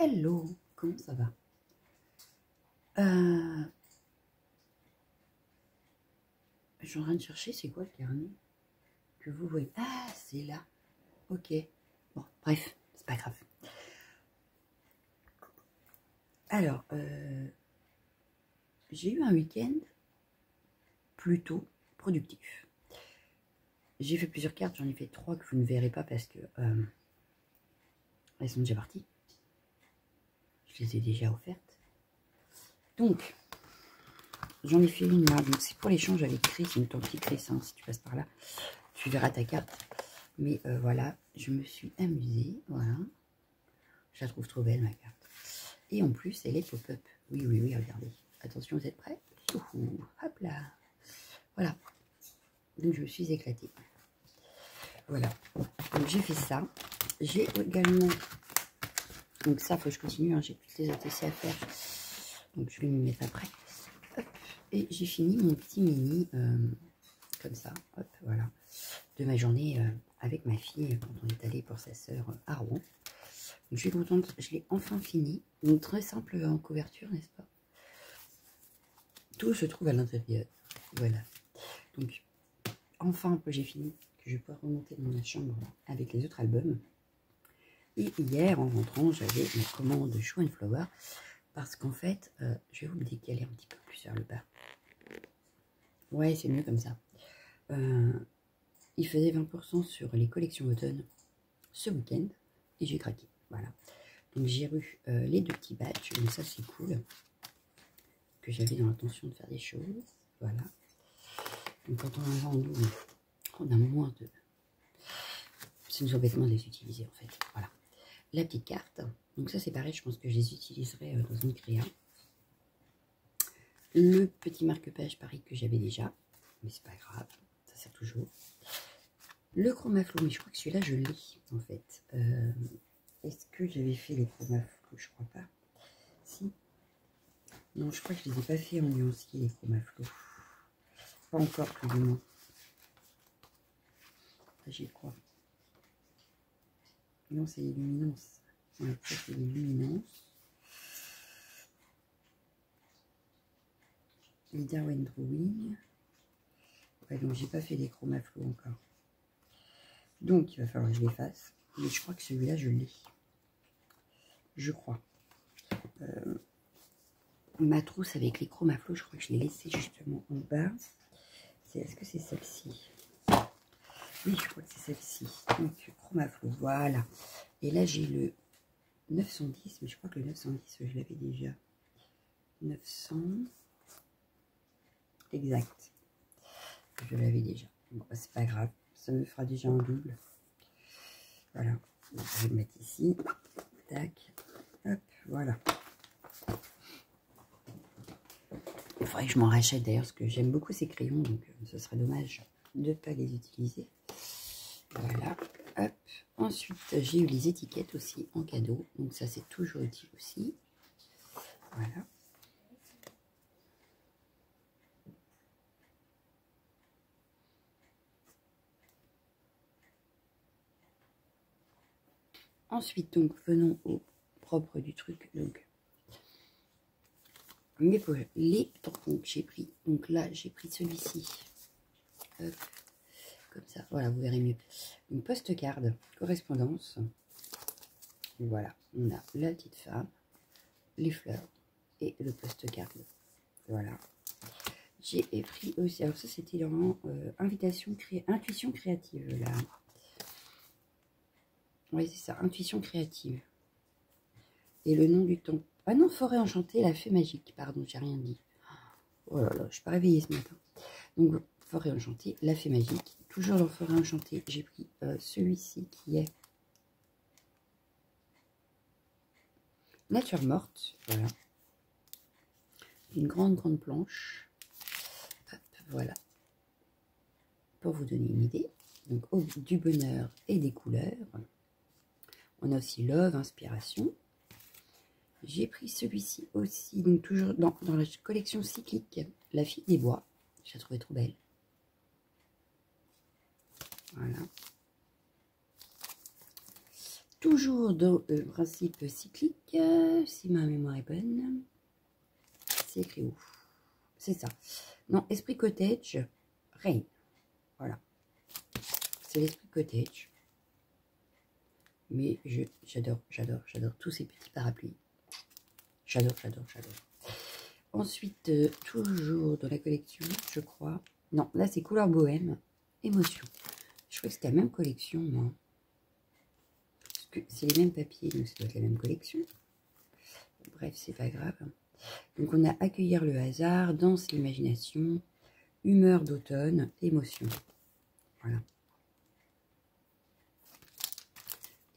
Hello, comment ça va? Je suis en train de chercher, c'est quoi le carnet que vous voyez? Ah, c'est là. Ok. Bon, bref, c'est pas grave. Alors, j'ai eu un week-end plutôt productif. J'ai fait plusieurs cartes, j'en ai fait 3 que vous ne verrez pas parce que elles sont déjà parties. Je les ai déjà offertes. Donc, j'en ai fait une là. Donc, c'est pour l'échange avec Chris, une ton petit Chris, hein, si tu passes par là. Tu verras ta carte. Mais voilà, je me suis amusée. Voilà. Je la trouve trop belle, ma carte. Et en plus, elle est pop-up. Oui, oui, oui, regardez. Attention, vous êtes prêts? Hop là. Voilà. Donc, je me suis éclatée. Voilà. Donc, j'ai fait ça. J'ai également... Donc, ça, il faut que je continue. Hein. J'ai toutes les ATC à faire. Donc, je vais m'y mettre après. Hop. Et j'ai fini mon petit mini... comme ça. Hop, voilà. De ma journée avec ma fille quand on est allé pour sa sœur à Rouen. Donc, je suis contente, je l'ai enfin fini. Donc très simple en couverture, n'est-ce pas? Tout se trouve à l'intérieur. Voilà. Donc enfin j'ai fini, que je peux remonter dans ma chambre avec les autres albums. Et hier en rentrant, j'avais ma commande Show and Flower parce qu'en fait, je vais vous le décaler un petit peu plus vers le bas. Ouais, c'est mieux comme ça. Il faisait 20% sur les collections automne ce week-end et j'ai craqué. Voilà. Donc j'ai eu les 2 petits badges, donc ça c'est cool. Que j'avais dans l'intention de faire des choses. Voilà. Donc quand on en vend en double, on a moins de... Ça nous embêtement de les utiliser en fait. Voilà. La petite carte. Donc ça c'est pareil, je pense que je les utiliserai dans une créa. Le petit marque-page pareil que j'avais déjà. Mais c'est pas grave, ça sert toujours. Le chromaflo, mais je crois que celui-là je l'ai en fait. Est-ce que j'avais fait les chromaflo? Je crois pas. Si. Non, je crois que je les ai pas fait en nuancier les chromaflo. Pas encore plus ou moins. J'y crois. Non, c'est les luminances. Ouais, ça c'est les luminances. Les Darwin Drawing. Ouais, donc j'ai pas fait les chromaflo encore. Donc il va falloir que je les fasse. Mais je crois que celui-là je l'ai. Je crois. Ma trousse avec les chromaflo, je crois que je l'ai laissée justement en bas. Est-ce que c'est celle-ci? Oui, je crois que c'est celle-ci. Donc chromaflo, voilà. Et là j'ai le 910, mais je crois que le 910 je l'avais déjà. 900. Exact. Je l'avais déjà. Bon, c'est pas grave. Ça me fera déjà un double. Voilà. Donc, je vais le mettre ici. Tac. Hop. Voilà. Il faudrait que je m'en rachète d'ailleurs, parce que j'aime beaucoup ces crayons. Donc, ce serait dommage de ne pas les utiliser. Voilà. Hop. Ensuite, j'ai eu les étiquettes aussi en cadeau. Donc, ça, c'est toujours utile aussi. Voilà. Ensuite, donc, venons au propre du truc. Donc, les tampons que j'ai pris. Donc là, j'ai pris celui-ci. Comme ça, voilà, vous verrez mieux. Une postcard, correspondance. Voilà, on a la petite femme, les fleurs et le postcard. Voilà. J'ai pris aussi, alors ça c'était vraiment intuition créative là. Oui, c'est ça, intuition créative. Et le nom du temps. Ah non, forêt enchantée, la fée magique. Pardon, j'ai rien dit. Oh là là, je suis pas réveillée ce matin. Donc, forêt enchantée, la fée magique. Toujours dans forêt enchantée, j'ai pris celui-ci qui est nature morte. Voilà. Une grande planche. Hop, voilà. Pour vous donner une idée. Donc, du bonheur et des couleurs. On a aussi love, inspiration. J'ai pris celui-ci aussi, donc toujours dans la collection cyclique, la fille des bois. Je la trouvais trop belle. Voilà. Toujours dans le principe cyclique, si ma mémoire est bonne. C'est écrit où? C'est ça. Non, Esprit Cottage, Rain. Voilà. C'est l'Esprit Cottage. Mais j'adore tous ces petits parapluies. J'adore. Ensuite, toujours dans la collection, je crois. Non, là c'est Couleur Bohème, Émotion. Je crois que c'était la même collection, moi. Parce que c'est les mêmes papiers, donc ça doit être la même collection. Bref, c'est pas grave. Donc on a Accueillir le hasard, Danse l'imagination, Humeur d'automne, Émotion. Voilà.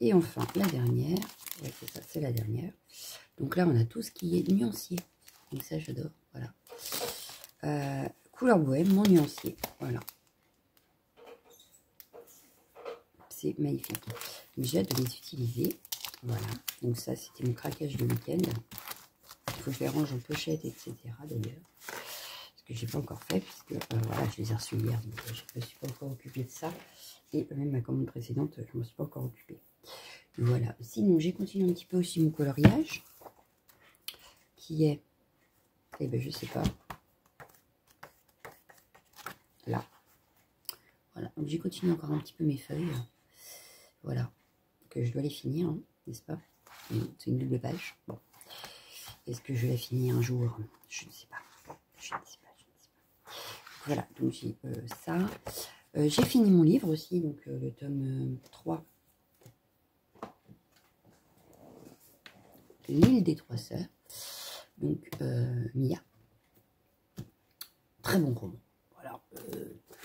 Et enfin, la dernière. Ouais, c'est ça, c'est la dernière. Donc là, on a tout ce qui est nuancier. Donc ça, j'adore. Voilà. Couleur Bohème, mon nuancier. Voilà. C'est magnifique. J'ai hâte de les utiliser. Voilà. Donc ça, c'était mon craquage de week-end. Il faut que je les range en pochette, etc. d'ailleurs. Ce que j'ai pas encore fait, puisque voilà, je les ai reçus hier. Donc je ne me suis pas encore occupée de ça. Et même ma commande précédente, je ne me suis pas encore occupée. Voilà. Sinon, j'ai continué un petit peu aussi mon coloriage. Qui est, eh ben je sais pas. Là. Voilà. Donc j'ai continué encore un petit peu mes feuilles. Voilà. Que je dois les finir, hein, n'est-ce pas? C'est une double page. Bon. Est-ce que je vais la finir un jour? Je ne sais pas. Je ne sais pas. Voilà, donc j'ai ça. J'ai fini mon livre aussi, donc le tome 3. L'île des trois sœurs. Donc Mia. Très bon roman. Voilà.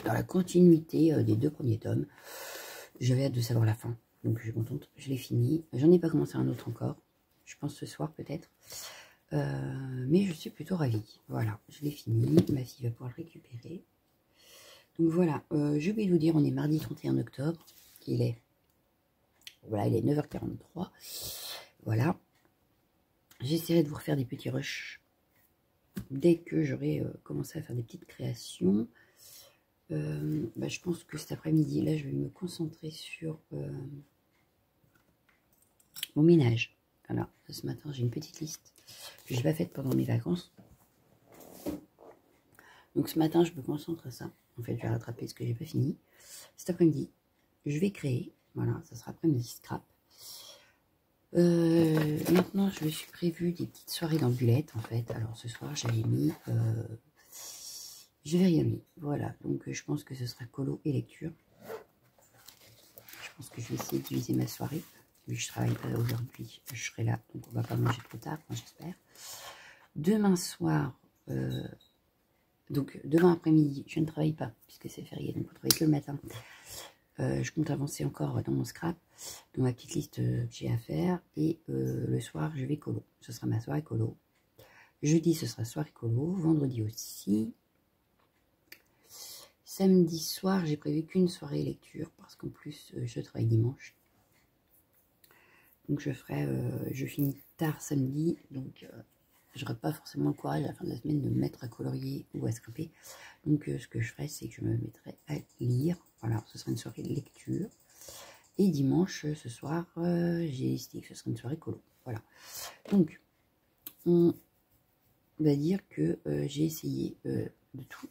Dans la continuité des 2 premiers tomes. J'avais hâte de savoir la fin. Donc je suis contente. Je l'ai fini. J'en ai pas commencé un autre encore. Je pense ce soir peut-être. Mais je suis plutôt ravie. Voilà, je l'ai fini. Ma fille va pouvoir le récupérer. Donc voilà, je vais vous dire, on est mardi 31 octobre. Il est 9h43. Voilà. J'essaierai de vous refaire des petits rushs dès que j'aurai commencé à faire des petites créations. Je pense que cet après-midi, là, je vais me concentrer sur mon ménage. Voilà, ce matin, j'ai une petite liste que je n'ai pas faite pendant mes vacances. Donc ce matin, je me concentre à ça. En fait, je vais rattraper ce que j'ai pas fini. Cet après-midi, je vais créer. Voilà, ça sera après-midi scrap. Maintenant, je me suis prévu des petites soirées d'ambulette, en fait. Alors ce soir, j'avais mis... je vais rien mis. Voilà, donc je pense que ce sera colo et lecture. Je pense que je vais essayer de diviser ma soirée. Vu que je travaille pas aujourd'hui, je serai là. Donc on va pas manger trop tard, enfin, j'espère. Demain soir... donc demain après-midi, je ne travaille pas puisque c'est férié, donc on travaille que le matin. Je compte avancer encore dans mon scrap, dans ma petite liste que j'ai à faire. Et le soir, je vais colo. Ce sera ma soirée colo. Jeudi, ce sera soirée colo. Vendredi aussi. Samedi soir, j'ai prévu qu'une soirée lecture parce qu'en plus, je travaille dimanche. Donc je finis tard samedi, donc j'aurai pas forcément le courage à la fin de la semaine de me mettre à colorier ou à scraper. Donc ce que je ferai, c'est que je me mettrai à lire. Voilà, ce sera une soirée de lecture. Et dimanche, ce soir, j'ai décidé que ce sera une soirée colo. Voilà. Donc, on va dire que j'ai essayé de tout.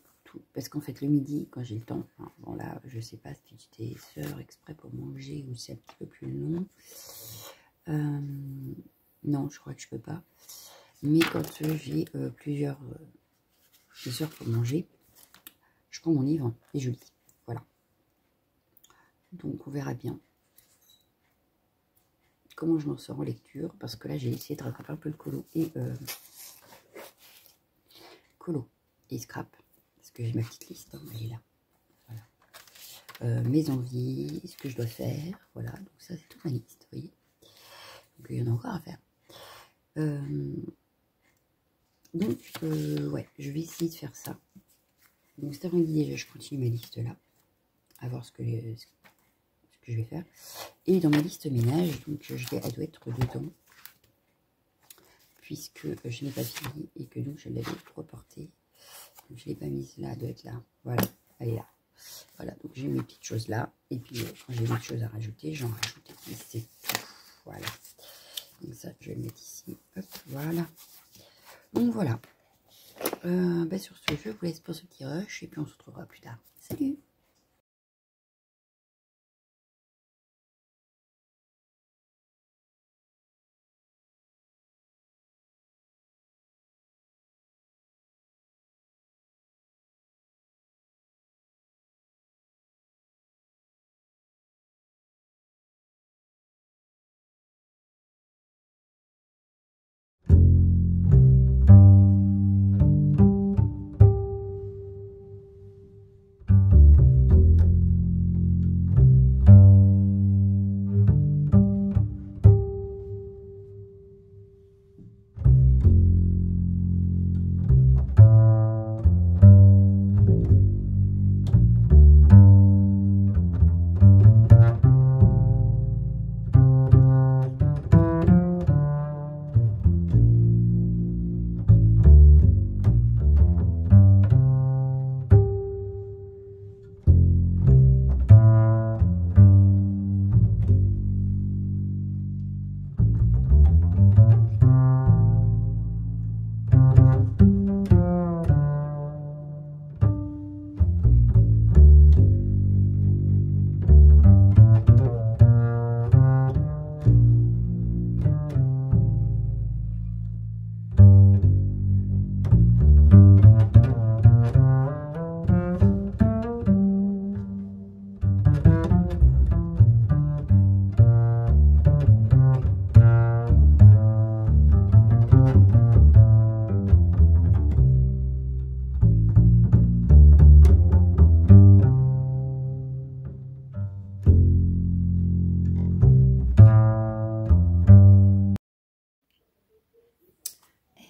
Parce qu'en fait, le midi, quand j'ai le temps, enfin, bon là, je sais pas si tu des heures exprès pour manger ou si c'est un petit peu plus long. Non, je crois que je peux pas. Mais quand j'ai plusieurs heures pour manger, je prends mon livre et je lis. Voilà. Donc on verra bien comment je m'en sors en lecture. Parce que là, j'ai essayé de rattraper un peu le colo et scrap. Parce que j'ai ma petite liste, hein, elle est là. Voilà. Mes envies, ce que je dois faire. Voilà, donc ça c'est toute ma liste, vous voyez. Donc il y en a encore à faire. Donc, ouais, je vais essayer de faire ça. Donc cet après-midi déjà, je continue ma liste là, à voir ce que je vais faire. Et dans ma liste ménage, donc elle doit être dedans, puisque je n'ai pas fini et que donc je l'avais reportée. Donc je ne l'ai pas mise là, elle doit être là. Voilà, elle est là. Voilà, donc j'ai mes petites choses là. Et puis quand j'ai d'autres choses à rajouter, j'en rajoute. Et c'est tout. Voilà. Donc ça, je vais le mettre ici. Hop, voilà. Donc voilà. Sur ce, je vous laisse pour ce petit rush et puis on se retrouvera plus tard. Salut!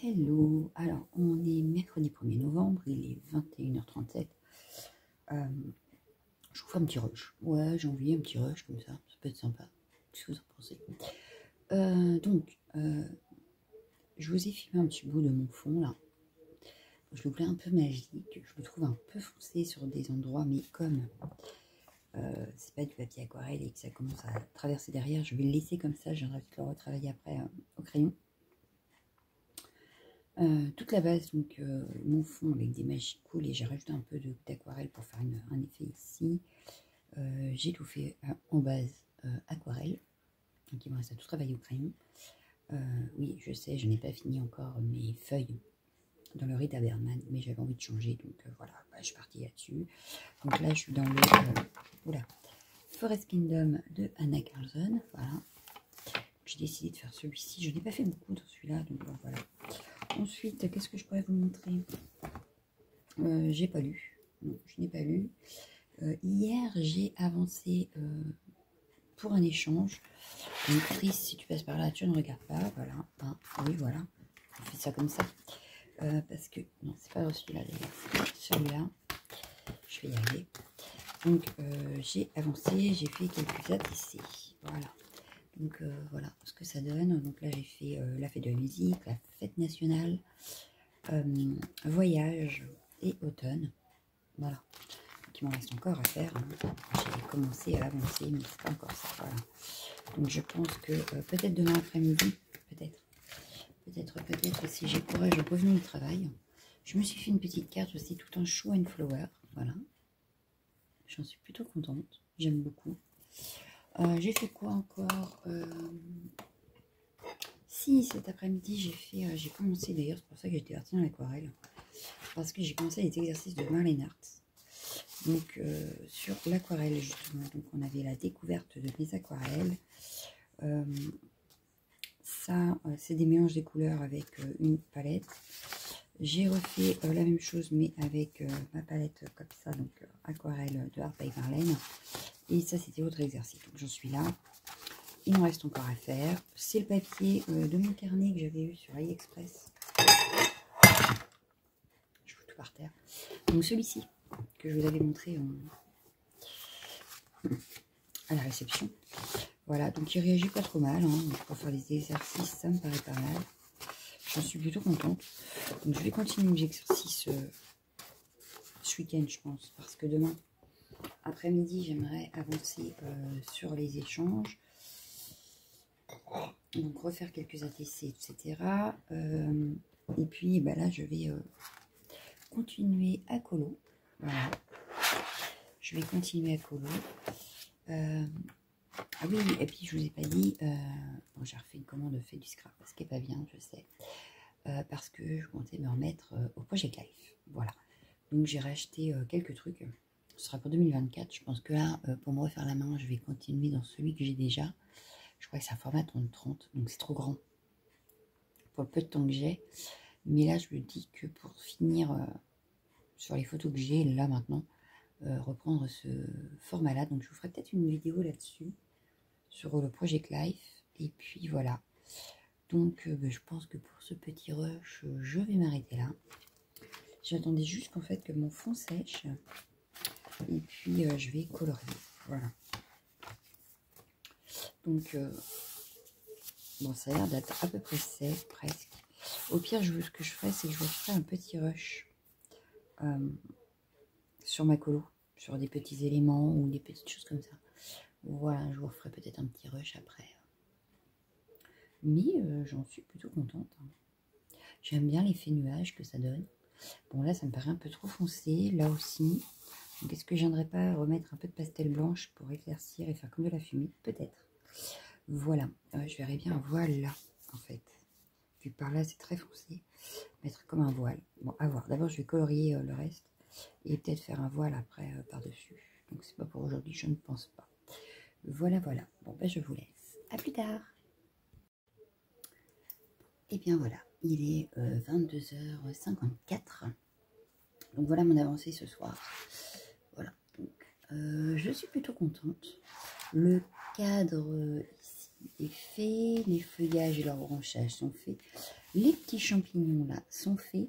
Hello, alors on est mercredi 1er novembre, il est 21h37. Je vous fais un petit rush. Ouais, j'ai envie un petit rush comme ça peut être sympa. Qu'est-ce que vous en pensez? Je vous ai filmé un petit bout de mon fond là. Je le voulais un peu magique, je le trouve un peu foncé sur des endroits, mais comme c'est pas du papier aquarelle et que ça commence à traverser derrière, je vais le laisser comme ça, je viendrai le retravailler après au crayon. Toute la base, donc mon fond avec des magiques cool, et j'ai rajouté un peu d'aquarelle pour faire un effet ici. J'ai tout fait en base aquarelle, donc il me reste à tout travailler au crayon. Oui, je sais, je n'ai pas fini encore mes feuilles dans le Rita Berman, mais j'avais envie de changer, donc voilà, je suis partie là-dessus. Donc là, je suis dans le Forest Kingdom de Anna Carlson, voilà. J'ai décidé de faire celui-ci, je n'ai pas fait beaucoup dans celui-là, donc voilà. Ensuite, qu'est-ce que je pourrais vous montrer? J'ai pas lu. Non, je n'ai pas lu. Hier, j'ai avancé pour un échange. Donc, Chris, si tu passes par là, tu ne regardes pas. Voilà. Hein, oui, voilà. On fait ça comme ça. Parce que... Non, c'est pas celui-là, d'ailleurs. Celui-là. Je vais y aller. Donc, j'ai avancé. J'ai fait quelques ATC. Voilà. Donc, voilà ce que ça donne. Donc là, j'ai fait la fête de la musique, la fête nationale, voyage et automne. Voilà. Donc, il m'en reste encore à faire. Hein. J'ai commencé à avancer, mais c'est pas encore ça. Voilà. Donc, je pense que peut-être demain après-midi, peut-être, si j'ai courage de revenir au travail. Je me suis fait une petite carte aussi, tout en chou and flower. Voilà. J'en suis plutôt contente. J'aime beaucoup. J'ai fait quoi encore? Si, cet après-midi, j'ai commencé, d'ailleurs, c'est pour ça que j'étais partie dans l'aquarelle, parce que j'ai commencé les exercices de Marlene Art. Donc, sur l'aquarelle, justement, donc on avait la découverte de mes aquarelles. Ça, c'est des mélanges des couleurs avec une palette. J'ai refait la même chose, mais avec ma palette comme ça, donc aquarelle de Art by Marlene. Et ça, c'était autre exercice. Donc, j'en suis là. Il me reste encore à faire. C'est le papier de mon carnet que j'avais eu sur AliExpress. Je fous tout par terre. Donc celui-ci, que je vous avais montré à la réception. Voilà, donc il réagit pas trop mal. Hein. Pour faire des exercices, ça me paraît pas mal. J'en suis plutôt contente. Donc je vais continuer mes exercices ce week-end, je pense. Parce que demain, après-midi, j'aimerais avancer sur les échanges. Donc refaire quelques ATC, etc. Et puis bah là, je vais continuer à colo. Voilà. Je vais continuer à colo. Ah oui, et puis je vous ai pas dit, bon, j'ai refait une commande, fait du scrap, ce qui est pas bien, je sais. Parce que je comptais me remettre au Project Life. Voilà. Donc j'ai racheté quelques trucs. Ce sera pour 2024. Je pense que là, pour me refaire la main, je vais continuer dans celui que j'ai déjà. Je crois que c'est un format 30-30, donc c'est trop grand pour le peu de temps que j'ai. Mais là, je me dis que pour finir sur les photos que j'ai là maintenant, reprendre ce format-là. Donc je vous ferai peut-être une vidéo là-dessus, sur le Project Life. Et puis voilà. Donc je pense que pour ce petit rush, je vais m'arrêter là. J'attendais juste qu'en fait que mon fond sèche. Et puis je vais colorier. Voilà. Donc bon, ça a l'air d'être à peu près sec, presque. Au pire, ce que je ferai, c'est que je vous ferai un petit rush sur ma colo, sur des petits éléments ou des petites choses comme ça. Voilà, je vous referai peut-être un petit rush après. Mais j'en suis plutôt contente. J'aime bien l'effet nuage que ça donne. Bon, là, ça me paraît un peu trop foncé, là aussi. Donc, est-ce que je viendrai pas remettre un peu de pastel blanche pour éclaircir et faire comme de la fumée? Peut-être. Voilà, je verrais bien un voile là, en fait. Vu que par là, c'est très foncé. Mettre comme un voile. Bon, à voir. D'abord, je vais colorier le reste. Et peut-être faire un voile après par-dessus. Donc, c'est pas pour aujourd'hui, je ne pense pas. Voilà, voilà. Bon, ben, je vous laisse. À plus tard. Et bien voilà, il est 22h54. Donc voilà mon avancée ce soir. Voilà, donc je suis plutôt contente. Le cadre ici est fait, les feuillages et leur branchage sont faits. Les petits champignons là sont faits.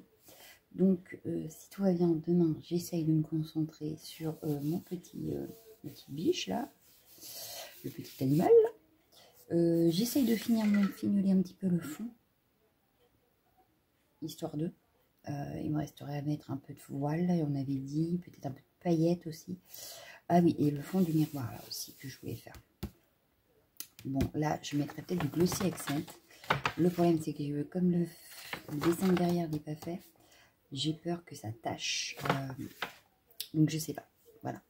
Donc si tout va bien, demain j'essaye de me concentrer sur mon petit biche là, le petit animal. J'essaye de fignoler un petit peu le fond. Histoire de. Il me resterait à mettre un peu de voile, on avait dit, peut-être un peu de paillettes aussi. Ah oui, et le fond du miroir là aussi que je voulais faire. Bon, là, je mettrais peut-être du glossy accent. Le problème, c'est que comme le dessin derrière n'est pas fait, j'ai peur que ça tâche. Donc, je sais pas. Voilà.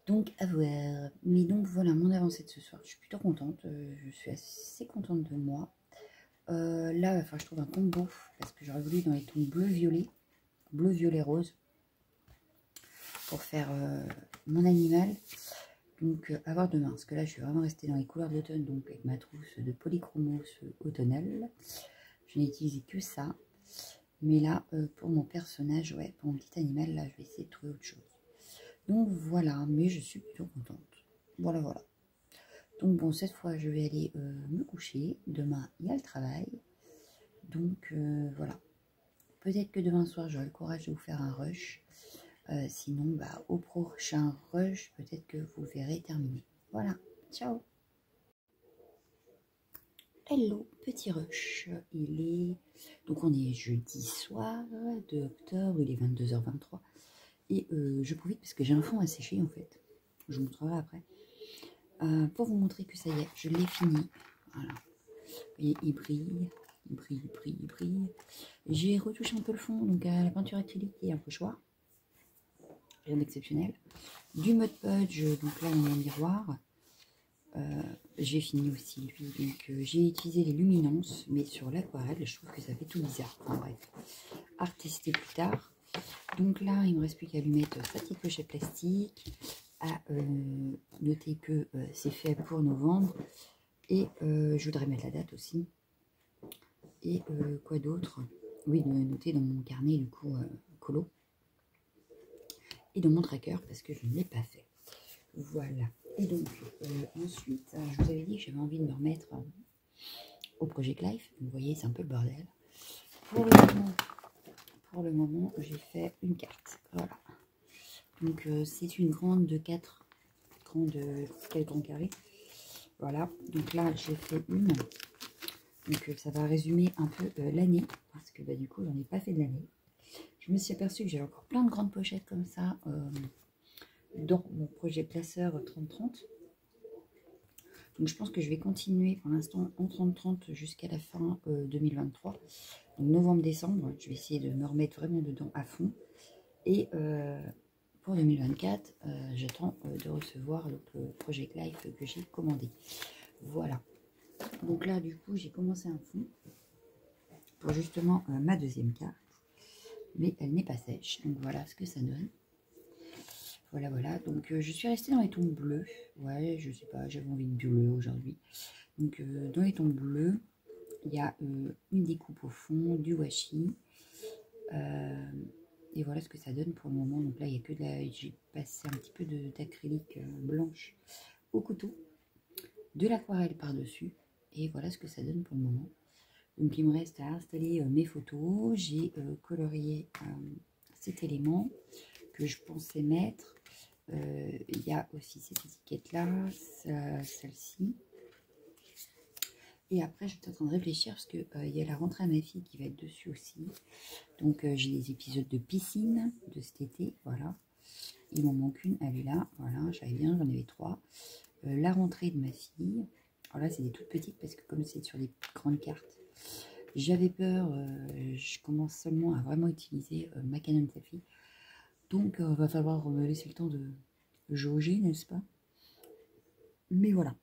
Donc, à voir. Mais donc, voilà mon avancée de ce soir. Je suis plutôt contente. Je suis assez contente de moi. Là, enfin, je trouve un combo parce que j'aurais voulu dans les tons bleu-violet, bleu-violet-rose pour faire mon animal. Donc, à voir demain parce que là, je suis vraiment restée dans les couleurs de l'automne, donc avec ma trousse de polychromos automnale. Je n'ai utilisé que ça. Mais là, pour mon personnage, ouais, pour mon petit animal, là, je vais essayer de trouver autre chose. Donc, voilà, mais je suis plutôt contente. Voilà, voilà. Donc, bon, cette fois, je vais aller me coucher. Demain, il y a le travail. Donc, voilà. Peut-être que demain soir, j'aurai le courage de vous faire un rush. Sinon, bah, au prochain rush, peut-être que vous verrez terminer. Voilà, ciao. Hello, petit rush. Il est... Donc, on est jeudi soir de octobre, il est 22h23. Et je profite parce que j'ai un fond à sécher, en fait. Je vous montrerai après. Pour vous montrer que ça y est, je l'ai fini. Voilà. Et il brille, il brille, il brille, il brille. J'ai retouché un peu le fond, donc à la peinture acrylique et un pochoir. Rien d'exceptionnel. Du Mod Podge, donc là on a un miroir. J'ai fini aussi lui, donc j'ai utilisé les luminances, mais sur l'aquarelle, je trouve que ça fait tout bizarre. Enfin bref, à retester plus tard. Donc là, il me reste plus qu'à lui mettre sa petite pochette plastique, à noter que c'est fait pour novembre, et je voudrais mettre la date aussi. Et quoi d'autre? Oui, de noter dans mon carnet du coup colo. Et dans mon tracker parce que je ne l'ai pas fait. Voilà. Et donc ensuite, je vous avais dit que j'avais envie de me remettre au Project Life. Vous voyez, c'est un peu le bordel. Pour le moment, j'ai fait une carte. Voilà. Donc c'est une grande de 4 grands carrés. Voilà. Donc là, j'ai fait une. Donc ça va résumer un peu l'année. Parce que bah, du coup, j'en ai pas fait de l'année. Je me suis aperçue que j'avais encore plein de grandes pochettes comme ça dans mon projet classeur 3030. Donc je pense que je vais continuer pour l'instant en 30-30 jusqu'à la fin 2023. Donc novembre-décembre, je vais essayer de me remettre vraiment dedans à fond. Et pour 2024, j'attends de recevoir donc, le Project Life que j'ai commandé. Voilà. Donc là, du coup, j'ai commencé un fond pour justement ma deuxième carte. Mais elle n'est pas sèche. Donc voilà ce que ça donne. Voilà, voilà. Donc je suis restée dans les tons bleus. Ouais, je sais pas, j'avais envie de bleu aujourd'hui. Donc dans les tons bleus, il y a une découpe au fond, du washi. Et voilà ce que ça donne pour le moment. Donc là, il n'y a que de la... J'ai passé un petit peu d'acrylique blanche au couteau. De l'aquarelle par-dessus. Et voilà ce que ça donne pour le moment. Donc il me reste à installer mes photos. J'ai colorié cet élément que je pensais mettre. Il y a aussi cette étiquette-là, celle-ci. Et après, je suis en train de réfléchir parce qu'il y a la rentrée à ma fille qui va être dessus aussi. Donc j'ai des épisodes de piscine de cet été, voilà. Il m'en manque une, elle est là, voilà, j'avais bien, j'en avais 3. La rentrée de ma fille, alors là c'est des toutes petites parce que comme c'est sur des grandes cartes, j'avais peur, je commence seulement à vraiment utiliser ma Canon Selfie. Donc va falloir me laisser le temps de jauger, n'est-ce pas? Mais voilà,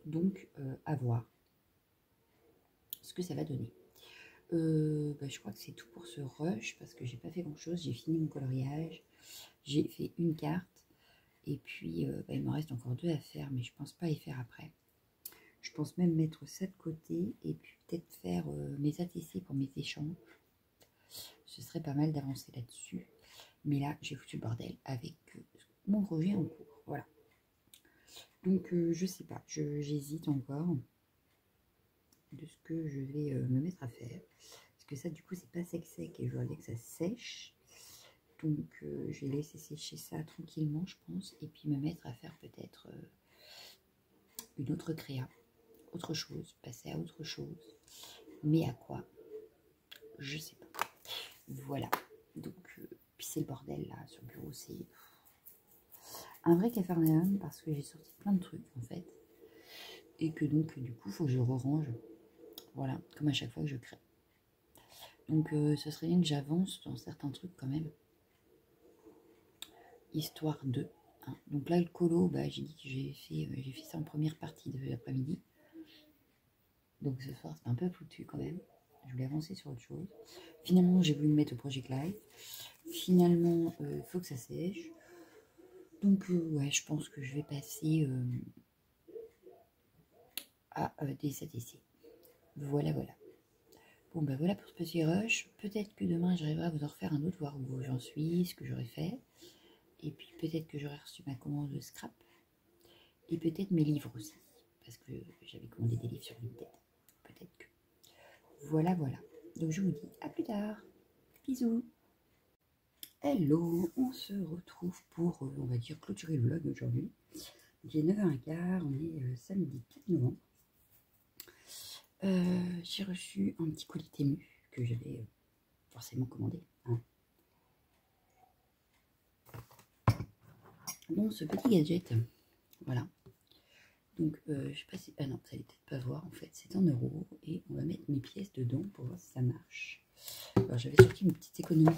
donc à voir ce que ça va donner. Je crois que c'est tout pour ce rush parce que j'ai pas fait grand chose. J'ai fini mon coloriage, j'ai fait une carte et puis il me reste encore 2 à faire, mais je pense pas les faire après. Je pense même mettre ça de côté et puis peut-être faire mes ATC pour mes échanges. Ce serait pas mal d'avancer là-dessus, mais là j'ai foutu le bordel avec mon projet en cours. Voilà. Donc je sais pas, j'hésite encore de ce que je vais me mettre à faire. Parce que ça, du coup, c'est pas sec et je voudrais que ça sèche. Donc, je vais laisser sécher ça tranquillement, je pense. Et puis me mettre à faire peut-être une autre créa. Autre chose, passer à autre chose. Mais à quoi? Je sais pas. Voilà. Donc, puis c'est le bordel là sur le bureau. C'est un vrai cafarnaum parce que j'ai sorti plein de trucs en fait. Et que donc, du coup, il faut que je re-range. Voilà, comme à chaque fois que je crée. Donc, ce serait bien que j'avance dans certains trucs quand même. Histoire de. Hein. Donc là, le colo, j'ai dit que j'ai fait ça en première partie de l'après-midi. Donc ce soir, c'est un peu foutu quand même. Je voulais avancer sur autre chose. Finalement, j'ai voulu me mettre au Project Live. Finalement, il faut que ça sèche. Donc, ouais, je pense que je vais passer à des ATC. Voilà, voilà. Bon, voilà pour ce petit rush. Peut-être que demain, j'arriverai à vous en refaire un autre, voir où j'en suis, ce que j'aurais fait. Et puis, peut-être que j'aurai reçu ma commande de scrap. Et peut-être mes livres aussi. Parce que j'avais commandé des livres sur Vinted. Peut-être que. Voilà, voilà. Donc, je vous dis à plus tard. Bisous. Hello, on se retrouve pour, on va dire, clôturer le vlog aujourd'hui. Il est 9h15, on est samedi 4 novembre. J'ai reçu un petit colis Temu que j'avais forcément commandé. Hein. Bon, ce petit gadget, voilà. Donc, je sais pas si... Ah non, ça allait peut-être pas voir, en fait, c'est en euros. Et on va mettre mes pièces dedans pour voir si ça marche. Alors, j'avais sorti une petite économie.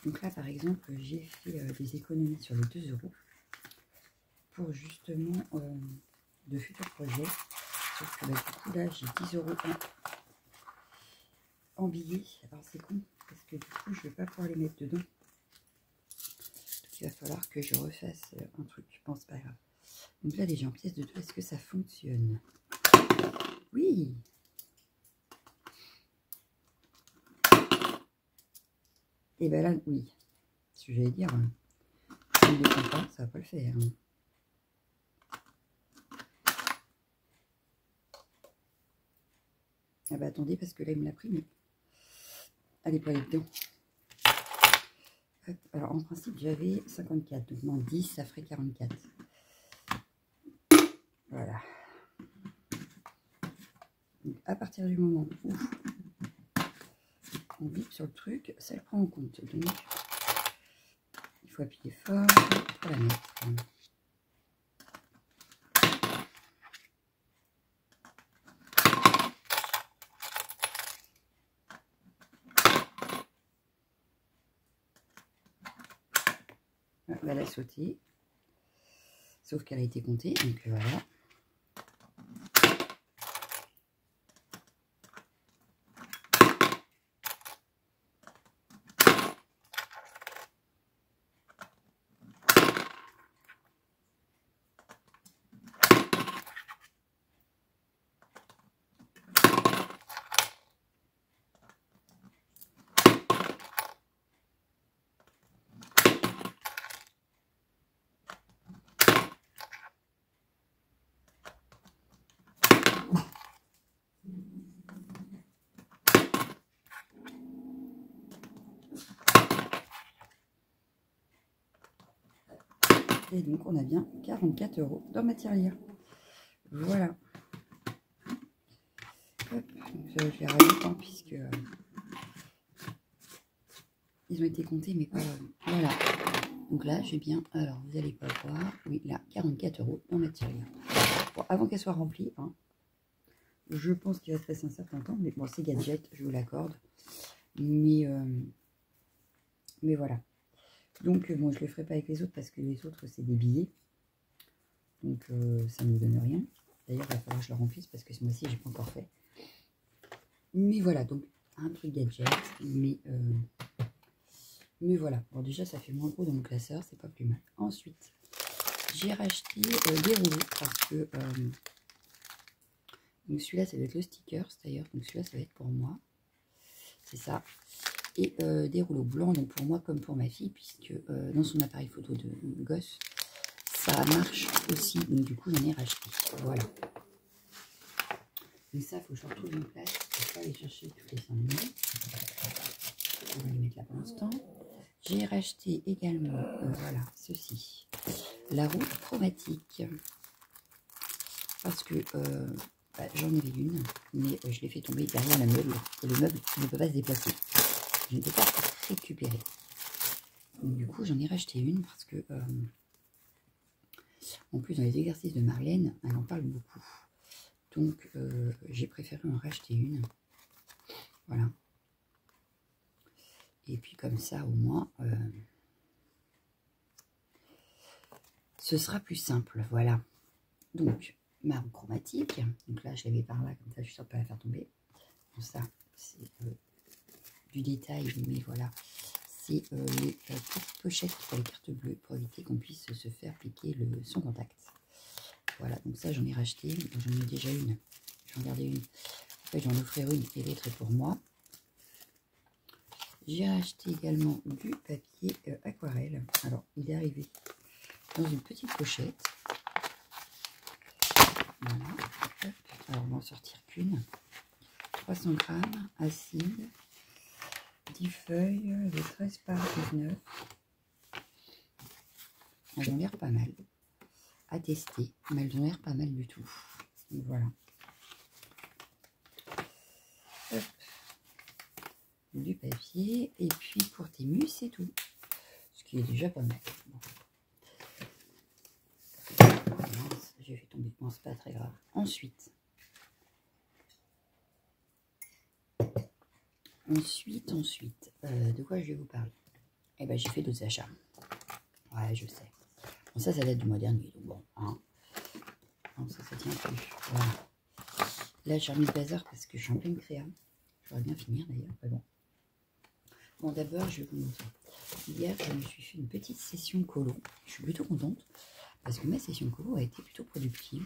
Donc là, par exemple, j'ai fait des économies sur les 2 euros pour justement de futurs projets. Sauf que du coup, là, j'ai 10 euros en billets. Alors, c'est con, parce que du coup, je vais pas pouvoir les mettre dedans. Donc, il va falloir que je refasse un truc. Je pense pas grave. Donc là, déjà en pièces de 2, est-ce que ça fonctionne? Oui! Et ben là, oui. Ce que j'allais dire, si il ne le pas, ça va pas le faire. Hein. Ah bah attendez, parce que là, il me l'a pris, mais elle est pas dedans. Hop. Alors, en principe, j'avais 54. Donc, non, 10, ça ferait 44. Voilà. Donc, à partir du moment où on bip sur le truc, ça le prend en compte. Donc, il faut appuyer fort pour la mettre. elle a sauté. Sauf qu'elle a été comptée, donc voilà. Et donc, on a bien 44 € dans ma tirelire. Voilà. Hop, donc, je les rajoute, hein, puisque ils ont été comptés, mais pas... voilà. Donc là, j'ai bien... Alors, vous n'allez pas voir. Oui, là, 44 € dans ma tirelire. Bon, avant qu'elle soit remplie, hein, je pense qu'il va se passer un certain temps. Mais bon, c'est gadget, je vous l'accorde. Mais voilà. Donc, bon, je ne le ferai pas avec les autres parce que les autres, c'est des billets. Donc, ça ne me donne rien. D'ailleurs, il va falloir que je le remplisse parce que ce mois-ci, je n'ai pas encore fait. Mais voilà, donc, un truc gadget. Mais voilà. Bon, déjà, ça fait moins gros dans mon classeur. C'est pas plus mal. Ensuite, j'ai racheté des rouleaux parce que... donc, celui-là, ça va être le sticker, d'ailleurs. Donc, celui-là, ça va être pour moi. C'est ça. Et des rouleaux blancs, donc pour moi comme pour ma fille, puisque dans son appareil photo de gosse, ça marche aussi. Donc du coup, j'en ai racheté. Voilà. Mais ça, il faut que je retrouve une place. Je ne peux pas aller chercher toutes les 5 minutes. On va les mettre là pour l'instant. J'ai racheté également, voilà, ceci. La roue chromatique. Parce que j'en avais une, mais je l'ai fait tomber derrière le meuble. Et le meuble ne peut pas se déplacer. Je ne peux pas récupérer. Donc, du coup, j'en ai racheté une parce que, en plus, dans les exercices de Marlène, elle en parle beaucoup. Donc, j'ai préféré en racheter une. Voilà. Et puis, comme ça, au moins, ce sera plus simple. Voilà. Donc, ma roue chromatique. Donc là, je l'avais par là, comme ça, je suis sûre de ne pas la faire tomber. Bon, ça, c'est... du détail, mais voilà, c'est les petites pochettes pour les cartes bleues pour éviter qu'on puisse se faire piquer son contact. Voilà, donc ça j'en ai racheté, j'en ai déjà une, j'en gardais une, en fait j'en offrir une et l'autre est pour moi. J'ai racheté également du papier aquarelle. Alors il est arrivé dans une petite pochette. Voilà. Alors on va en sortir qu'une. 300 grammes, acide. 10 feuilles de 13 par 19. Elles ont l'air pas mal. À tester, mais elles ont l'air pas mal du tout. Donc voilà. Hop. Du papier. Et puis pour Tému, c'est tout. Ce qui est déjà pas mal. Bon. J'ai fait tomber. Bon, c'est pas très grave. Ensuite, de quoi je vais vous parler? Eh ben, j'ai fait d'autres achats. Ouais, je sais. Bon, ça date du mois dernier, donc bon, hein. Non, ça tient plus. Voilà. Là, j'ai remis le bazar parce que je suis en pleine créa. J'aurais bien finir d'ailleurs, mais bon. Bon, d'abord, je vais vous montrer. Hier, je me suis fait une petite session colo. Je suis plutôt contente parce que ma session colo a été plutôt productive.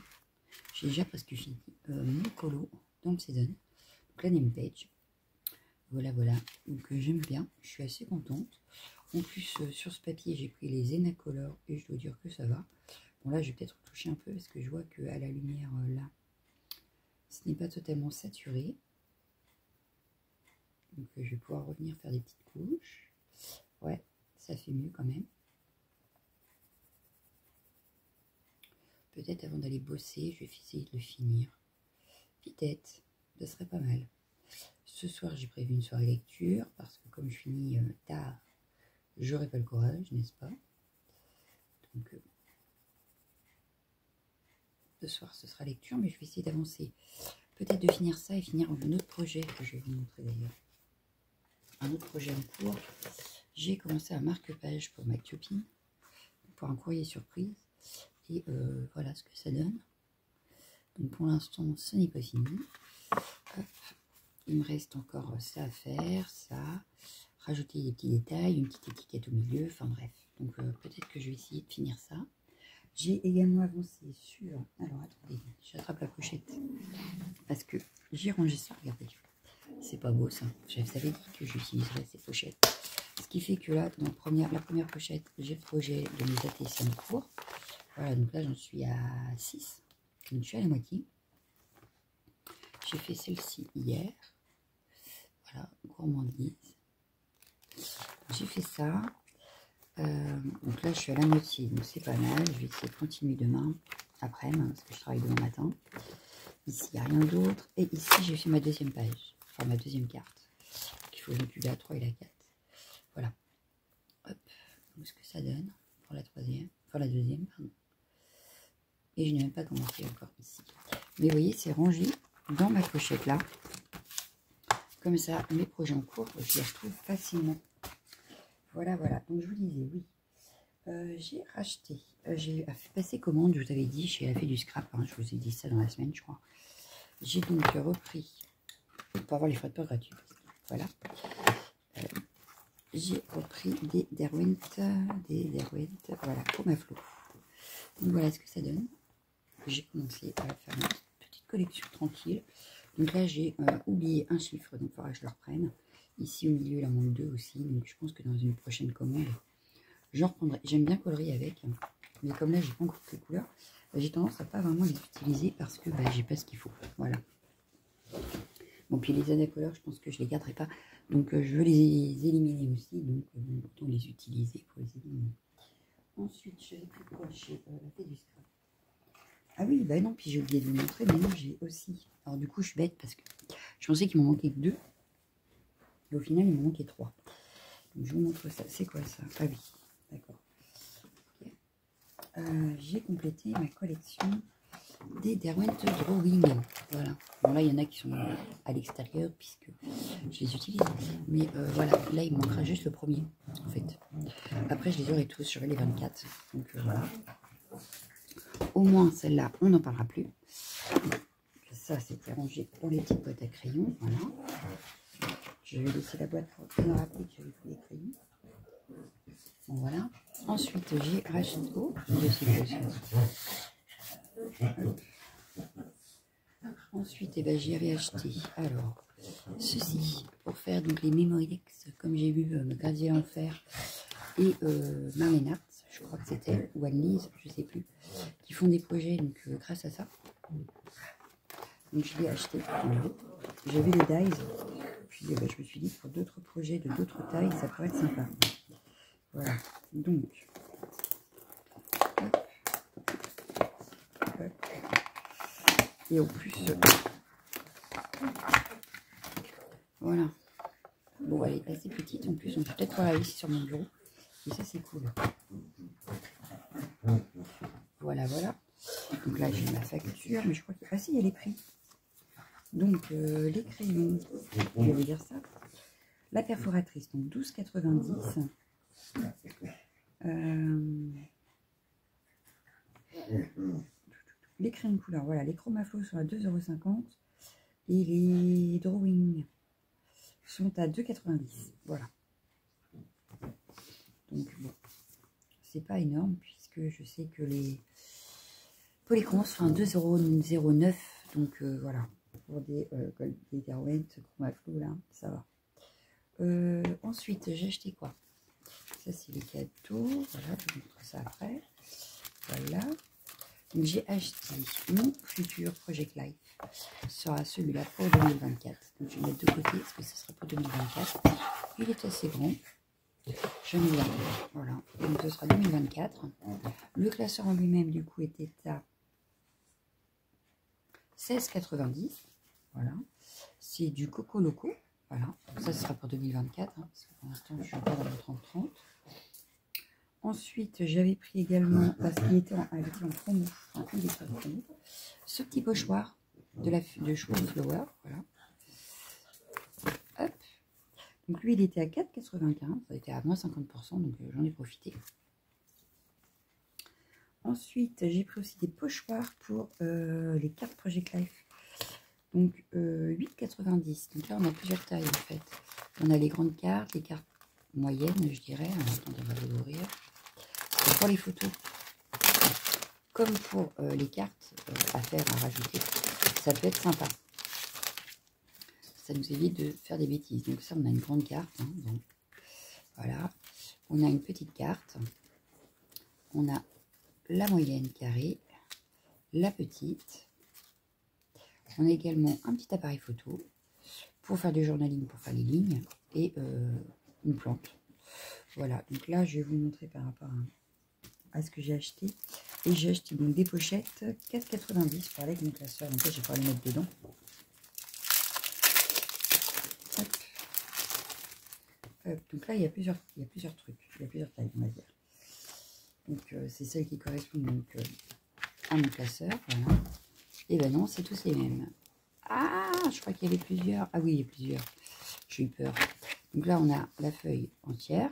J'ai déjà presque fini mon colo dans le season. Donc, la name page. Voilà, voilà. Donc, j'aime bien. Je suis assez contente. En plus, sur ce papier, j'ai pris les Enacolor et je dois dire que ça va. Bon, là, je vais peut-être retoucher un peu parce que je vois qu'à la lumière, là, ce n'est pas totalement saturé. Donc, je vais pouvoir revenir faire des petites couches. Ouais, ça fait mieux quand même. Peut-être avant d'aller bosser, je vais essayer de le finir. Peut-être, ce serait pas mal. Ce soir, j'ai prévu une soirée lecture parce que comme je finis tard, j'aurai pas le courage, n'est-ce pas? Donc, ce soir, ce sera lecture, mais je vais essayer d'avancer. Peut-être de finir ça et finir un autre projet que je vais vous montrer d'ailleurs. Un autre projet en cours. J'ai commencé un marque-page pour ma copine. pour un courrier surprise. Et voilà ce que ça donne. Donc pour l'instant, ce n'est pas fini. Hop. Il me reste encore ça à faire, ça. Rajouter des petits détails, une petite étiquette au milieu, enfin bref. Donc peut-être que je vais essayer de finir ça. J'ai également avancé sur... Alors attendez, j'attrape la pochette. Parce que j'ai rangé ça, regardez. C'est pas beau ça. Je vous avais dit que j'utiliserais ces pochettes. Ce qui fait que là, dans la première pochette, j'ai le projet de mes ATC en cours. Voilà, donc là j'en suis à 6. Donc je suis à la moitié. J'ai fait celle-ci hier. Voilà, gourmandise. J'ai fait ça. Donc là je suis à la moitié, donc c'est pas mal. Je vais essayer de continuer demain, après, parce que je travaille demain matin. Ici il n'y a rien d'autre. Et ici j'ai fait ma deuxième page, enfin ma deuxième carte. Il faut que je mette la 3 et la 4. Voilà. Hop. Donc ce que ça donne pour la troisième, enfin la deuxième, pardon. Et je n'ai même pas commencé encore ici. Mais vous voyez, c'est rangé dans ma pochette là. Comme ça, mes projets en cours, je les retrouve facilement. Voilà, voilà. Donc je vous disais, oui. J'ai racheté, j'ai passé commande, je vous avais dit, chez la Fée du Scrap, hein, je vous ai dit ça dans la semaine, je crois. J'ai donc repris, pour avoir les frais de port gratuits, voilà. J'ai repris des Derwent, voilà, pour ma flow. Donc voilà ce que ça donne. J'ai commencé à faire une petite collection tranquille. Donc là, j'ai oublié un chiffre, donc il faudra que je le reprenne. Ici au milieu, il en manque 2 aussi, donc je pense que dans une prochaine commande, j'en reprendrai. J'aime bien colorer avec, mais comme là, j'ai pas encore les couleurs, j'ai tendance à pas vraiment les utiliser parce que j'ai pas ce qu'il faut. Voilà. Bon, puis les anacolores, je pense que je les garderai pas. Donc, je veux les éliminer aussi. Donc, autant les utiliser pour les éliminer. Ensuite, j'avais pris quoi chez la Fée du Scrap. Ah oui, bah non, puis j'ai oublié de vous montrer, mais non, j'ai aussi. Alors, du coup, je suis bête parce que je pensais qu'il m'en manquait que 2. Et au final, il m'en manquait 3. Donc, je vous montre ça. C'est quoi ça? Ah oui, d'accord. J'ai complété ma collection des Derwent Drawing. Voilà. Bon, là, il y en a qui sont à l'extérieur puisque je les utilise. Mais voilà, là, il me manquera juste le premier, en fait. Après, je les aurai tous, j'aurai les 24. Donc voilà. Au moins, celle-là, on n'en parlera plus. Ça, c'était rangé dans les petites boîtes à crayons. Voilà. Je vais laisser la boîte pour me rappeler que j'avais pris les crayons. Bon, voilà. Ensuite, j'ai racheté. Oh, ensuite, j'y avais acheté. Alors, ceci pour faire donc les Memorex, comme j'ai vu Grazier en fer et Marlenart, je crois que c'était, ou Anne-Lise, je sais plus, qui font des projets donc grâce à ça. Donc je l'ai acheté. J'avais les dies, puis je me suis dit pour d'autres projets de d'autres tailles, ça pourrait être sympa. Voilà. Donc. Et en plus, voilà. Bon, elle est assez petite en plus, on peut peut-être voir la ici sur mon bureau. Et ça, c'est cool. Voilà, voilà. Donc là, j'ai ma facture, mais je crois que... Ah si, il y a les prix. Donc, les crayons, je vais vous dire ça. La perforatrice, donc 12,90. Les crayons de couleur, voilà, les chromaflows sont à 2,50 € et les drawings sont à 2,90 €. Voilà. Donc bon, c'est pas énorme puisque je sais que les polycrons sont à 2,09 €. Donc voilà, pour des Derwent chromaflows là, ça va. Ensuite, j'ai acheté quoi? Ça, c'est les cadeaux. Voilà, je vous montre ça après. Voilà. Donc, j'ai acheté mon futur Project Life. Ce sera celui-là pour 2024. Donc, je vais le mettre de côté parce que ce sera pour 2024. Il est assez grand. Je mets là. Voilà. Donc, ce sera 2024. Le classeur en lui-même, du coup, était à 16,90 €. Voilà. C'est du Coco Loco. Voilà. Donc, ça, ce sera pour 2024. Hein, parce que pour l'instant, je suis encore dans le 30-30. Ensuite, j'avais pris également, parce qu'il était en promo, enfin, il était en promo, ce petit pochoir de Schwarz Flower, voilà. Hop. Donc lui, il était à 4,95, ça était à moins 50%, donc j'en ai profité. Ensuite, j'ai pris aussi des pochoirs pour les cartes Project Life. Donc 8,90. Donc là, on a plusieurs tailles en fait. On a les grandes cartes, les cartes moyennes, je dirais. Attendez, on va les ouvrir. Et pour les photos, comme pour les cartes à faire, à rajouter, ça peut être sympa. Ça nous évite de faire des bêtises. Donc ça, on a une grande carte. Hein, donc, voilà. On a une petite carte. On a la moyenne carrée, la petite. On a également un petit appareil photo pour faire du journaling, pour faire les lignes, et une plante. Voilà, donc là, je vais vous montrer par rapport à ce que j'ai acheté. Et j'ai acheté donc des pochettes 4,90 pour aller avec mon classeur. Donc là, je vais pouvoir les mettre dedans. Hop. Hop. Donc là, il y a plusieurs trucs, il y a plusieurs tailles, on va dire. Donc c'est celles qui correspondent donc à mon classeur, voilà. Et ben non, c'est tous les mêmes. Ah, je crois qu'il y avait plusieurs. Ah oui, il y a plusieurs. J'ai eu peur. Donc là, on a la feuille entière.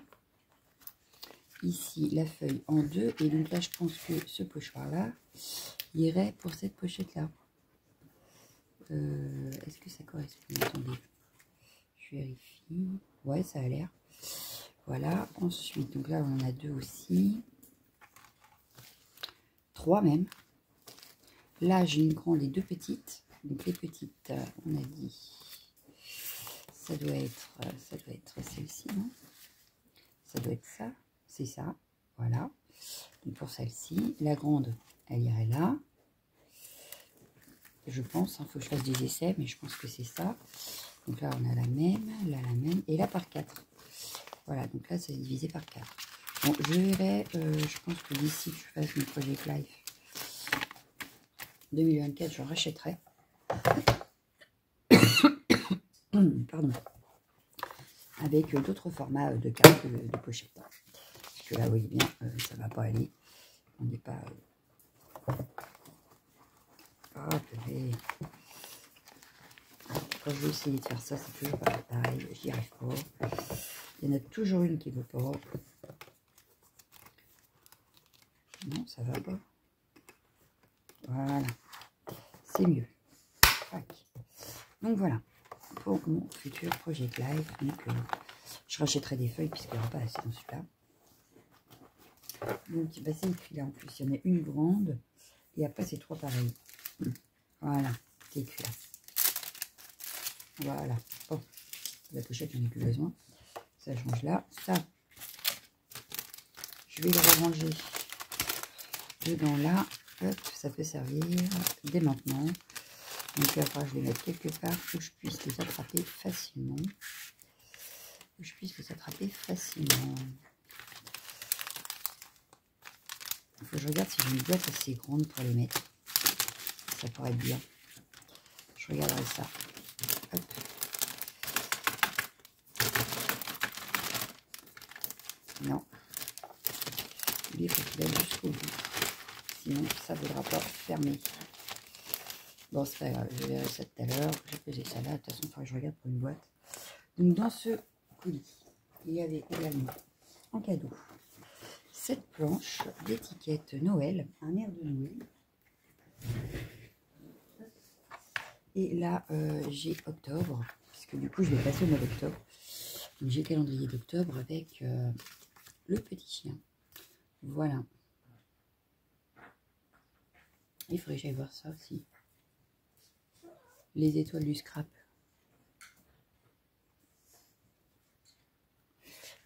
Ici, la feuille en deux. Et donc là, je pense que ce pochoir-là irait pour cette pochette-là. Est-ce que ça correspond? Attendez. Je vérifie. Ouais, ça a l'air. Voilà. Ensuite, donc là, on en a deux aussi. Trois même. Là, j'ai une grande et deux petites. Donc les petites, on a dit, ça doit être celle-ci, non? Ça doit être ça, c'est ça, voilà. Donc pour celle-ci, la grande, elle irait là. Je pense, il faut que je fasse des essais, mais je pense que c'est ça. Donc là, on a la même, et là par 4. Voilà, donc là, c'est divisé par 4. Bon, je verrai, je pense que d'ici que je fasse mon Project Life 2024, je rachèterai. Pardon. Avec d'autres formats de cartes de pochette. Parce que là, vous voyez bien, ça va pas aller. On n'est pas... Ah, purée. Quand je vais essayer de faire ça, c'est toujours pas pareil. J'y arrive pas. Il y en a toujours une qui ne veut pas. Non, ça va pas. Voilà. C'est mieux. Donc voilà. Pour mon futur Project Life. Donc, je rachèterai des feuilles puisqu'il n'y aura pas assez dans celui-là. Donc bah, c'est écrit là en plus. Il y en a une grande. Et après c'est trois pareils. Voilà. C'est écrit là. Voilà. Bon. La pochette, j'en ai plus besoin. Ça change là. Ça. Je vais le ranger dedans là. Hop, ça peut servir dès maintenant. Donc là, je vais les mettre quelque part où je puisse les attraper facilement. Il faut que je regarde si j'ai une boîte assez grande pour les mettre. Ça pourrait être bien. Je regarderai ça. Hop. Non. Il faut qu'il aille jusqu'au bout. Sinon, ça ne voudra pas fermer. Bon, c'est pas grave. Je verrai ça tout à l'heure. J'ai posé ça là. De toute façon, il faudra que je regarde pour une boîte. Donc, dans ce colis, il y avait également en cadeau cette planche d'étiquette Noël, un air de Noël. Et là, j'ai octobre, puisque du coup, je vais passer au mois d'octobre. Donc, j'ai le calendrier d'octobre avec le petit chien. Voilà. Il faudrait que j'aille voir ça aussi. Les étoiles du scrap.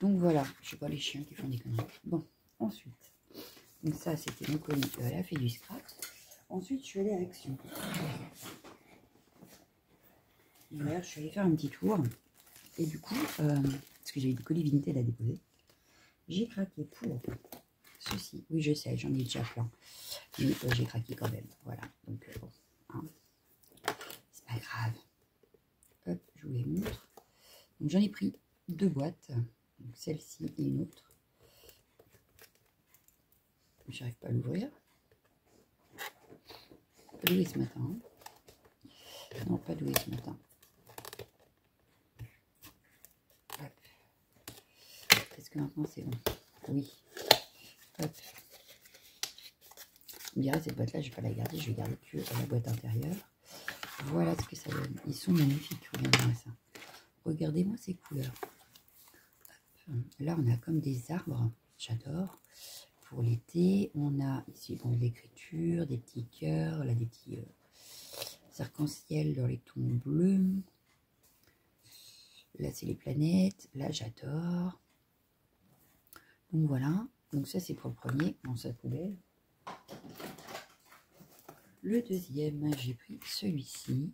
Donc voilà, je sais pas les chiens qui font des conneries. Bon, ensuite, donc ça c'était mon colis la fée du scrap. Ensuite, je suis allée à Action. Voilà, je suis allée faire un petit tour. Et du coup, parce que j'ai eu des colis Vinted à déposer, j'ai craqué pour ceci. Oui, je sais, j'en ai déjà plein. Mais j'ai craqué quand même. Voilà, donc bon, hein, c'est pas grave. Hop, je vous les montre. Donc j'en ai pris 2 boîtes. Celle-ci et une autre. J'arrive pas à l'ouvrir. Pas doué ce matin. Hein. Non, pas doué ce matin. Hop. Est-ce que maintenant c'est bon? Oui. Hop. On dirait cette boîte là, je vais pas la garder, je vais garder que la boîte intérieure. Voilà ce que ça donne. Ils sont magnifiques, regardez-moi ça. Regardez-moi ces couleurs. Hop. Là on a comme des arbres, j'adore. Pour l'été, on a ici bon, de l'écriture, des petits cœurs, là des petits arc-en-ciel dans les tons bleus. Là c'est les planètes, là j'adore. Donc voilà, donc ça c'est pour le premier, dans sa poubelle. Le deuxième, j'ai pris celui-ci.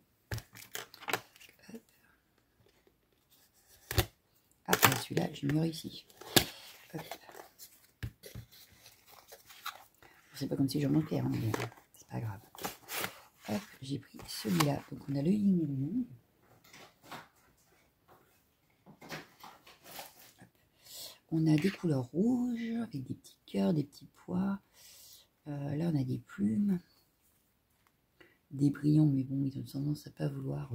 Ah, celui-là, je mûris ici. C'est pas comme si j'en manquais, hein, mais c'est pas grave. Hop, j'ai pris celui-là. Donc on a le yin et le yang. On a des couleurs rouges avec des petits cœurs, des petits pois. Là, on a des plumes, des brillants, mais bon, ils ont tendance à pas vouloir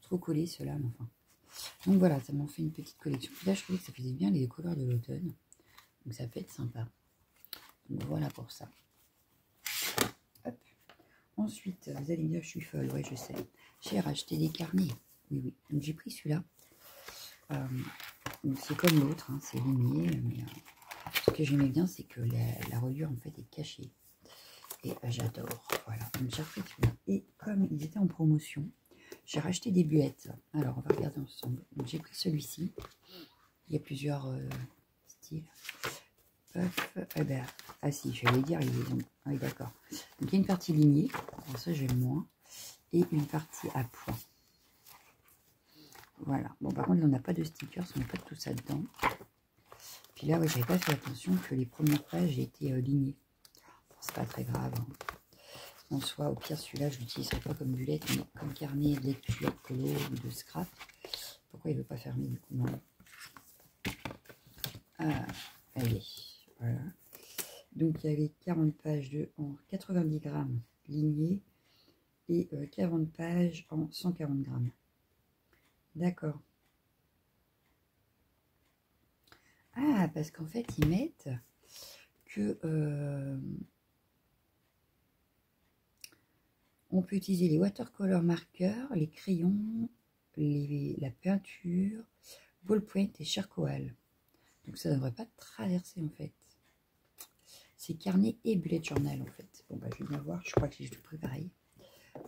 trop coller ceux-là, mais enfin. Donc voilà, ça m'en fait une petite collection. Là, je trouvais que ça faisait bien les couleurs de l'automne. Donc ça peut être sympa. Donc voilà pour ça. Hop. Ensuite, vous allez me dire, je suis folle, ouais, je sais. J'ai racheté des carnets. Oui, oui. Donc j'ai pris celui-là. C'est comme l'autre, hein, c'est ligné, mais ce que j'aimais bien, c'est que la reliure en fait est cachée. Et j'adore. Voilà. Donc j'ai repris celui-là. Et comme ils étaient en promotion, j'ai racheté des buettes. Alors on va regarder ensemble. Donc j'ai pris celui-ci. Il y a plusieurs styles. Paf, eh ben, ah si, j'allais dire, ils ont. Ah oui, d'accord. Donc il y a une partie lignée, alors ça j'aime moins, et une partie à poids. Voilà. Bon, par contre, on n'a pas de stickers, on n'a pas de tout ça dedans. Puis là, ouais, j'avais pas fait attention que les premières pages étaient lignées. C'est pas très grave. Hein. En soi, au pire, celui-là, je l'utiliserai pas comme bullette, mais comme carnet de lecture, colo ou de scrap. Pourquoi il veut pas fermer du coup? Non. Ah, allez, voilà. Donc, il y avait 40 pages en 90 grammes lignées et 40 pages en 140 grammes. D'accord. Ah, parce qu'en fait, ils mettent que on peut utiliser les watercolor marqueurs, les crayons, la peinture, ballpoint et charcoal. Donc ça ne devrait pas traverser en fait. C'est carnet et bullet journal en fait. Bon bah je vais bien voir, je crois que j'ai tout pris pareil.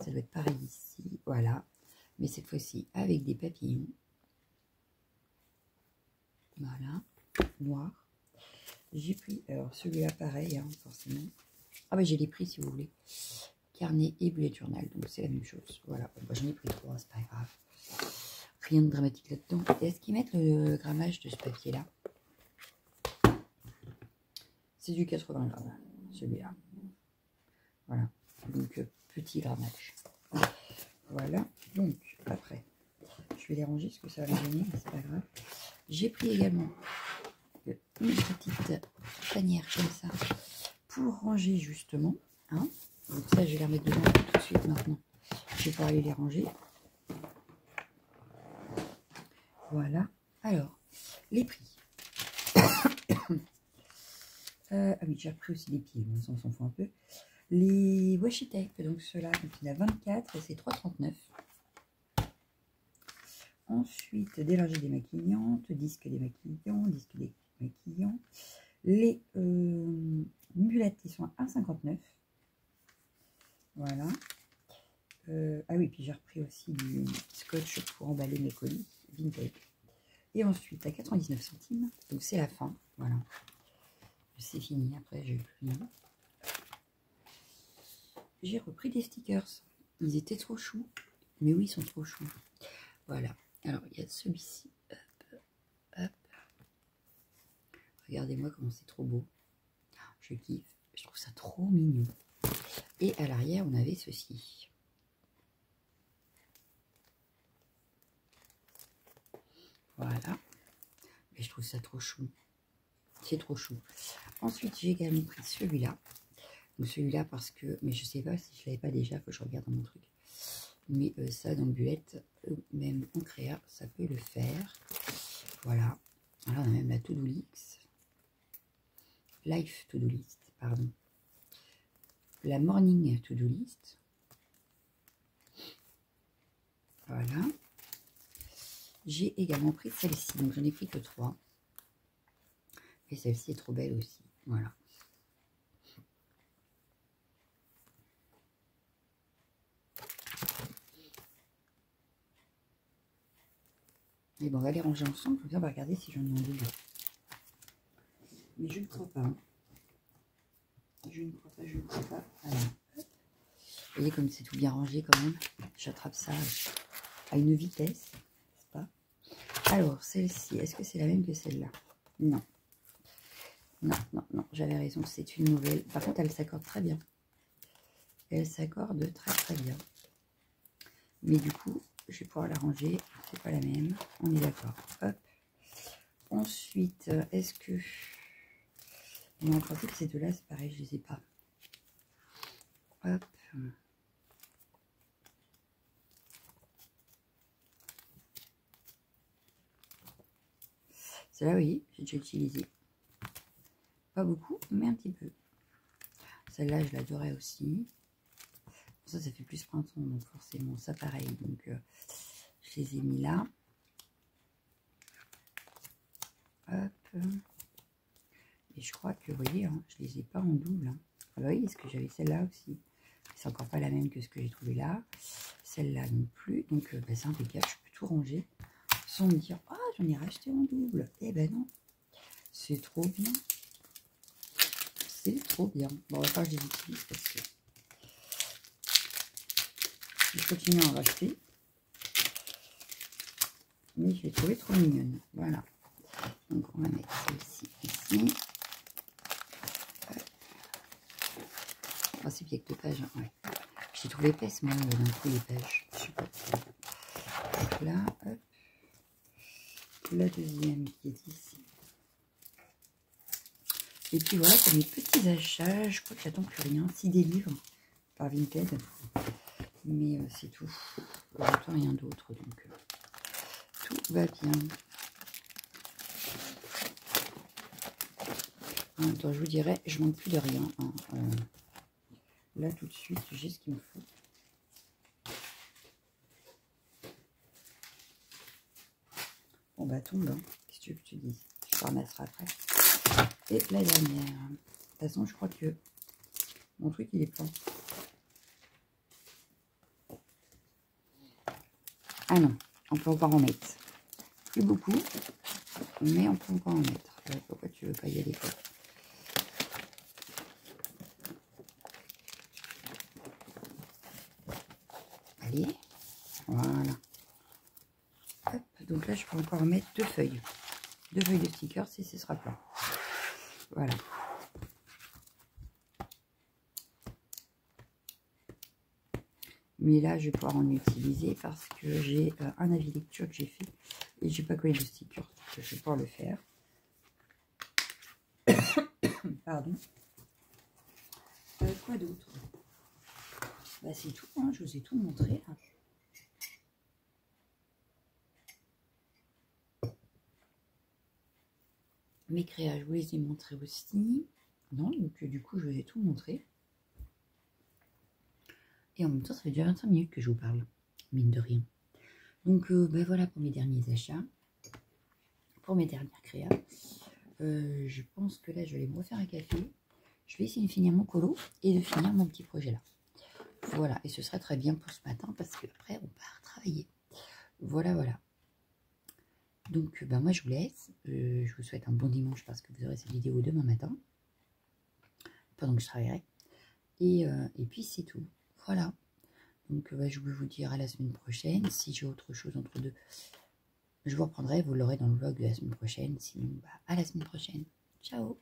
Ça doit être pareil ici, voilà. Mais cette fois-ci avec des papillons. Voilà, noir. J'ai pris, alors celui-là pareil, hein, forcément. Ah bah j'ai les prix si vous voulez. Carnet et bullet journal, donc c'est la même chose. Voilà, bon, bah, j'en ai pris 3, c'est pas grave. Rien de dramatique là-dedans. Est-ce qu'ils mettent le grammage de ce papier-là? C'est du 80 grammes, celui-là. Voilà, donc petit grammage. Voilà, donc après, je vais les ranger parce que ça va me gêner, mais c'est pas grave. J'ai pris également une petite panière comme ça pour ranger justement. Hein. Donc ça, je vais la remettre dedans tout de suite maintenant. Je vais pouvoir aller les ranger. Voilà. Alors, les prix. Ah oui, j'ai repris aussi les pieds, on s'en fout un peu. Les washi tape, donc ceux-là, il y en a 24 et c'est 3,39. Ensuite, des lingettes démaquillantes, disques démaquillants, disques démaquillants. Les mulettes, ils sont à 1,59. Voilà. Ah oui, puis j'ai repris aussi du scotch pour emballer mes colis, vintage. Et ensuite, à 99 centimes, donc c'est la fin, voilà. C'est fini, après j'ai plus rien. J'ai repris des stickers. Ils étaient trop choux. Mais oui, ils sont trop choux. Voilà. Alors, il y a celui-ci. Hop, hop. Regardez-moi comment c'est trop beau. Je kiffe. Je trouve ça trop mignon. Et à l'arrière, on avait ceci. Voilà. Mais je trouve ça trop chou. C'est trop chou. Ensuite, j'ai également pris celui-là. Donc celui-là parce que... Mais je sais pas si je l'avais pas déjà. Faut que je regarde dans mon truc. Mais ça, dans Bullette, même en créa, ça peut le faire. Voilà. Alors, on a même la To-Do List. Life To-Do List, pardon. la Morning To Do List. Voilà. J'ai également pris celle-ci, donc j'en ai pris que 3. Et celle-ci est trop belle aussi. Voilà. Et bon, on va les ranger ensemble, comme ça on va regarder si j'en ai en double. Mais je ne crois pas. Hein. Je ne crois pas, je ne crois pas. Voilà. Vous voyez comme c'est tout bien rangé quand même. J'attrape ça à une vitesse, n'est-ce pas? Alors, celle-ci, est-ce que c'est la même que celle-là? Non. Non, non, non, j'avais raison, c'est une nouvelle. Par contre, elle s'accorde très bien. Elle s'accorde très très bien. Mais du coup, je vais pouvoir la ranger. C'est pas la même. On est d'accord. Hop. Ensuite, est-ce que... Non, en principe, ces deux-là, c'est pareil, je les ai pas. Hop. Celle-là, oui, j'ai déjà utilisé. Pas beaucoup, mais un petit peu. Celle-là, je l'adorais aussi. Ça fait plus printemps, donc forcément, ça pareil. Donc, je les ai mis là. Hop. Et je crois que, vous voyez, hein, je les ai pas en double. Hein. Ah bah oui, parce que j'avais celle-là aussi. C'est encore pas la même que ce que j'ai trouvé là. Celle-là non plus. Donc, bah, c'est impeccable. Je peux tout ranger sans me dire, ah, j'en ai racheté en double. Eh ben non. C'est trop bien. C'est trop bien. Bon, on va pas que je les utilise parce que je continue à en racheter. Mais je l'ai trouvée trop mignonne. Voilà. Donc, on va mettre celle-ci ici. Ah, c'est bien que 2 pages. Hein. Ouais. J'ai trouvé épaisse, moi, d'un coup, les pages. Je sais pas. Donc là, hop. La deuxième qui est ici. Et puis voilà, pour mes petits achats, je crois que j'attends plus rien. 6 des livres par Vinted. Mais c'est tout. J'attends rien d'autre. Donc tout va bien. En même temps, je vous dirais, je manque plus de rien. Hein. Là, tout de suite, j'ai ce qu'il me faut. Bon, bah, tombe. Hein. Qu'est-ce que tu veux que je te dise? Je te ramasserai après. Et la dernière. De toute façon, je crois que mon truc, il est plein. Ah non, on peut encore en mettre. Plus beaucoup, mais on peut encore en mettre. Pourquoi tu veux pas y aller, quoi? Allez, voilà. Hop, donc là, je peux encore en mettre 2 feuilles. 2 feuilles de stickers, si ce sera plein. Voilà. Mais là, je vais pouvoir en utiliser parce que j'ai un avis lecture que j'ai fait et j'ai pas collé de stickers. Donc je vais pouvoir le faire. Pardon. Quoi d'autre? Bah, c'est tout, hein, je vous ai tout montré. Là. Mes créas, je vous les ai montrés aussi. Non, donc du coup, je vous ai tout montré. Et en même temps, ça fait déjà 25 minutes que je vous parle, mine de rien. Donc, bah, voilà pour mes derniers achats. Pour mes dernières créas. Je pense que là, je vais aller me refaire un café. Je vais essayer de finir mon colo et de finir mon petit projet là. Voilà, et ce serait très bien pour ce matin parce qu'après, on part travailler. Voilà, voilà. Donc, ben moi, je vous laisse. Je vous souhaite un bon dimanche parce que vous aurez cette vidéo demain matin, pendant que je travaillerai. Et puis, c'est tout. Voilà. Donc, je vais vous dire à la semaine prochaine. Si j'ai autre chose entre deux, je vous reprendrai. Vous l'aurez dans le vlog de la semaine prochaine. Sinon, à la semaine prochaine. Ciao!